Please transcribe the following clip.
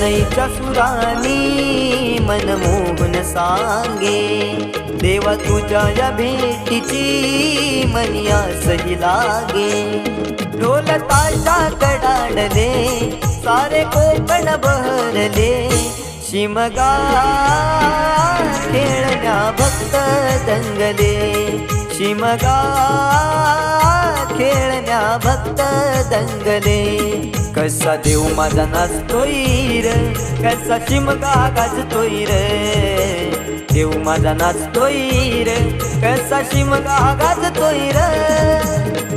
शरणईच्या सुरानी मन मोहन सांगे, देवा तुझ्या या भेटीची मनी आसही लागे। ढोल ताशा कडाडले सारे कोकण बहरले, शिमगा खेळण्या भक्त दंगले, शिमगा खेळण्या भक्त दंगले। कसा देव माझा नाचतोय र, कसा शिमगा गाजतोय र, देव माझा नाचतोय र, कसा शिमगा गाजतोय र।